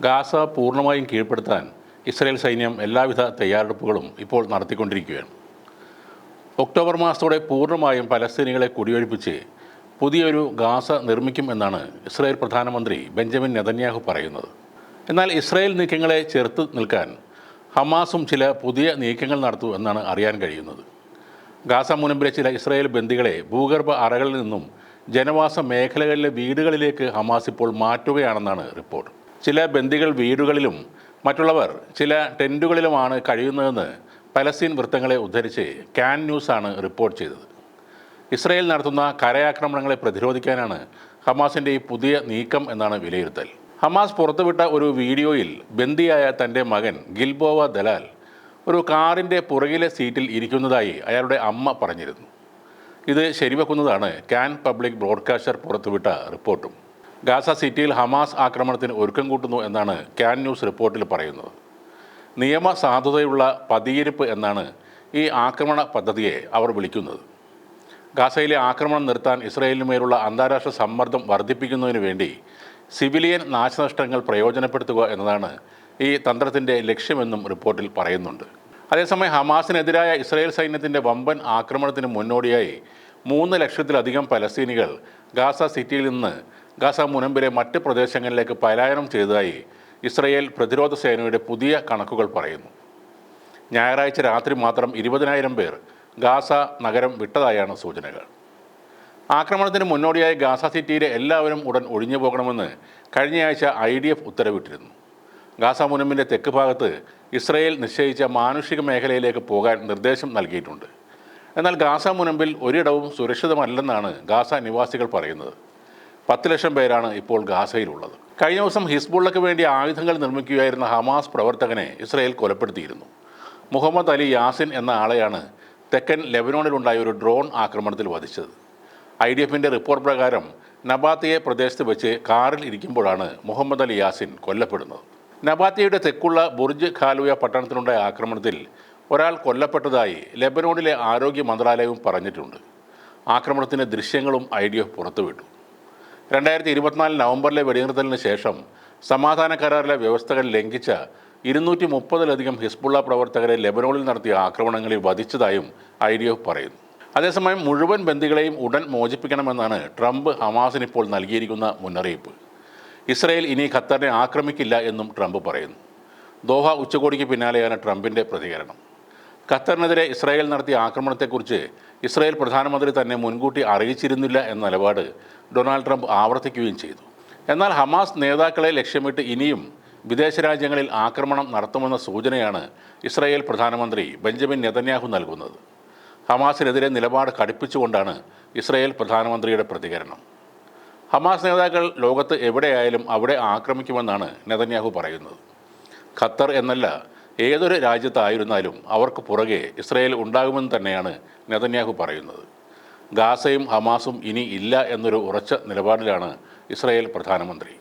Gaza പൂർണ്ണമായും കീഴ്പ്പെടുത്താൻ Israel സൈന്യം എല്ലാവിധ തയ്യാറെടുപ്പുകളും ഇപ്പോൾ നടത്തിക്കൊണ്ടിരിക്കുകയാണ്. ഒക്ടോബർ മാസത്തോടെ പൂർണ്ണമായും പലസ്തീനികളെ കുടിയൊഴിപ്പിച്ച് പുതിയൊരു ഗാസ നിർമ്മിക്കും എന്നാണ് ഇസ്രായേൽ പ്രധാനമന്ത്രി ബെഞ്ചമിൻ നെതന്യാഹു പറയുന്നത്. എന്നാൽ ഇസ്രായേൽ നീക്കങ്ങളെ ചെറുത്ത് നിൽക്കാൻ ഹമാസും ചില പുതിയ നീക്കങ്ങൾ നടത്തും എന്നാണ് അറിയാൻ കഴിയുന്നത്. ഗാസ മുനമ്പിലെ ചില ഇസ്രായേൽ ബന്ദികളെ ഭൂഗർഭ അറകളിൽ നിന്നും ജനവാസ മേഖലകളിലെ വീടുകളിലേക്ക് ഹമാസ് ഇപ്പോൾ മാറ്റുകയാണെന്നാണ് റിപ്പോർട്ട്. ചില ബന്ദികൾ വീടുകളിലും മറ്റുള്ളവർ ചില ടെൻറ്റുകളിലുമാണ് കഴിയുന്നതെന്ന് പലസ്തീൻ വൃത്തങ്ങളെ ഉദ്ധരിച്ച് കാൻ ന്യൂസാണ് റിപ്പോർട്ട് ചെയ്തത്. ഇസ്രായേൽ നടത്തുന്ന കരയാക്രമണങ്ങളെ പ്രതിരോധിക്കാനാണ് ഹമാസിൻ്റെ ഈ പുതിയ നീക്കം എന്നാണ് വിലയിരുത്തൽ. ഹമാസ് പുറത്തുവിട്ട ഒരു വീഡിയോയിൽ ബന്ദിയായ തൻ്റെ മകൻ ഗിൽബോവ ദലാൽ ഒരു കാറിൻ്റെ പുറകിലെ സീറ്റിൽ ഇരിക്കുന്നതായി അയാളുടെ അമ്മ പറഞ്ഞിരുന്നു. ഇത് ശരിവെക്കുന്നതാണ് കാൻ പബ്ലിക് ബ്രോഡ്കാസ്റ്റർ പുറത്തുവിട്ട റിപ്പോർട്ടും. ഗാസ സിറ്റിയിൽ ഹമാസ് ആക്രമണത്തിന് ഒരുക്കം കൂട്ടുന്നു എന്നാണ് കാൻ ന്യൂസ് റിപ്പോർട്ടിൽ പറയുന്നത്. നിയമസാധുതയുള്ള പതിയിരിപ്പ് എന്നാണ് ഈ ആക്രമണ പദ്ധതിയെ അവർ വിളിക്കുന്നത്. ഗാസയിലെ ആക്രമണം നിർത്താൻ ഇസ്രായേലിനുമേലുള്ള അന്താരാഷ്ട്ര സമ്മർദ്ദം വർദ്ധിപ്പിക്കുന്നതിന് വേണ്ടി സിവിലിയൻ നാശനഷ്ടങ്ങൾ പ്രയോജനപ്പെടുത്തുക എന്നതാണ് ഈ തന്ത്രത്തിൻ്റെ ലക്ഷ്യമെന്നും റിപ്പോർട്ടിൽ പറയുന്നുണ്ട്. അതേസമയം ഹമാസിനെതിരായ ഇസ്രായേൽ സൈന്യത്തിൻ്റെ വമ്പൻ ആക്രമണത്തിന് മുന്നോടിയായി 3 ലക്ഷത്തിലധികം പലസ്തീനികൾ ഗാസ സിറ്റിയിൽ നിന്ന് ഗാസ മുനമ്പിലെ മറ്റ് പ്രദേശങ്ങളിലേക്ക് പലായനം ചെയ്തതായി ഇസ്രായേൽ പ്രതിരോധ സേനയുടെ പുതിയ കണക്കുകൾ പറയുന്നു. ഞായറാഴ്ച രാത്രി മാത്രം 20,000 പേർ ഗാസ നഗരം വിട്ടതായാണ് സൂചനകൾ. ആക്രമണത്തിന് മുന്നോടിയായി ഗാസ സിറ്റിയിലെ എല്ലാവരും ഉടൻ ഒഴിഞ്ഞു പോകണമെന്ന് കഴിഞ്ഞയാഴ്ച IDF ഉത്തരവിട്ടിരുന്നു. ഗാസ മുനമ്പിൻ്റെ തെക്ക് ഭാഗത്ത് ഇസ്രായേൽ നിശ്ചയിച്ച മാനുഷിക മേഖലയിലേക്ക് പോകാൻ നിർദ്ദേശം നൽകിയിട്ടുണ്ട്. എന്നാൽ ഗാസ മുനമ്പിൽ ഒരിടവും സുരക്ഷിതമല്ലെന്നാണ് ഗാസ നിവാസികൾ പറയുന്നത്. 10 ലക്ഷം പേരാണ് ഇപ്പോൾ ഗാസയിലുള്ളത്. കഴിഞ്ഞ ദിവസം ഹിസ്ബുള്ളയ്ക്ക് വേണ്ടി ആയുധങ്ങൾ നിർമ്മിക്കുകയായിരുന്ന ഹമാസ് പ്രവർത്തകനെ ഇസ്രായേൽ കൊലപ്പെടുത്തിയിരുന്നു. മുഹമ്മദ് അലി യാസിൻ എന്ന ആളെയാണ് തെക്കൻ ലെബനോണിലുണ്ടായ ഒരു ഡ്രോൺ ആക്രമണത്തിൽ വധിച്ചത്. IDFിൻ്റെ റിപ്പോർട്ട് പ്രകാരം നബാത്തിയെ പ്രദേശത്ത് വെച്ച് കാറിൽ ഇരിക്കുമ്പോഴാണ് മുഹമ്മദ് അലി യാസിൻ കൊല്ലപ്പെടുന്നത്. നബാത്തിയയുടെ തെക്കുള്ള ബുർജ് ഖാലുയ പട്ടണത്തിലുണ്ടായ ആക്രമണത്തിൽ ഒരാൾ കൊല്ലപ്പെട്ടതായി ലെബനോണിലെ ആരോഗ്യ മന്ത്രാലയവും പറഞ്ഞിട്ടുണ്ട്. ആക്രമണത്തിൻ്റെ ദൃശ്യങ്ങളും IDF പുറത്തുവിട്ടു. 2024 നവംബറിലെ വെടിനിർത്തലിന് ശേഷം സമാധാന കരാറിലെ വ്യവസ്ഥകൾ ലംഘിച്ച 230-ലധികം ഹിസ്ബുള്ള പ്രവർത്തകരെ ലെബനോണിൽ നടത്തിയ ആക്രമണങ്ങളിൽ വധിച്ചതായും IDF പറയുന്നു. അതേസമയം മുഴുവൻ ബന്ദികളെയും ഉടൻ മോചിപ്പിക്കണമെന്നാണ് ട്രംപ് ഹമാസിനിപ്പോൾ നൽകിയിരിക്കുന്ന മുന്നറിയിപ്പ്. ഇസ്രായേൽ ഇനി ഖത്തറിനെ ആക്രമിക്കില്ല എന്നും ട്രംപ് പറയുന്നു. ദോഹ ഉച്ചകോടിക്ക് പിന്നാലെയാണ് ട്രംപിൻ്റെ പ്രതികരണം. ഖത്തറിനെതിരെ ഇസ്രായേൽ നടത്തിയ ആക്രമണത്തെക്കുറിച്ച് ഇസ്രായേൽ പ്രധാനമന്ത്രി തന്നെ മുൻകൂട്ടി അറിയിച്ചിരുന്നില്ല എന്ന നിലപാട് ഡൊണാൾഡ് ട്രംപ് ആവർത്തിക്കുകയും ചെയ്തു. എന്നാൽ ഹമാസ് നേതാക്കളെ ലക്ഷ്യമിട്ട് ഇനിയും വിദേശ രാജ്യങ്ങളിൽ ആക്രമണം നടത്തുമെന്ന സൂചനയാണ് ഇസ്രായേൽ പ്രധാനമന്ത്രി ബെഞ്ചമിൻ നെതന്യാഹു നൽകുന്നത്. ഹമാസിനെതിരെ നിലപാട് കടുപ്പിച്ചുകൊണ്ടാണ് ഇസ്രായേൽ പ്രധാനമന്ത്രിയുടെ പ്രതികരണം. ഹമാസ് നേതാക്കൾ ലോകത്ത് എവിടെയായാലും അവിടെ ആക്രമിക്കുമെന്നാണ് നെതന്യാഹു പറയുന്നത്. ഖത്തർ എന്നല്ല, ഏതൊരു രാജ്യത്തായിരുന്നാലും അവർക്ക് പുറകെ ഇസ്രായേൽ ഉണ്ടാകുമെന്ന് തന്നെയാണ് നെതന്യാഹു പറയുന്നത്. ഗാസയും ഹമാസും ഇനി ഇല്ല എന്നൊരു ഉറച്ച നിലപാടിലാണ് ഇസ്രായേൽ പ്രധാനമന്ത്രി.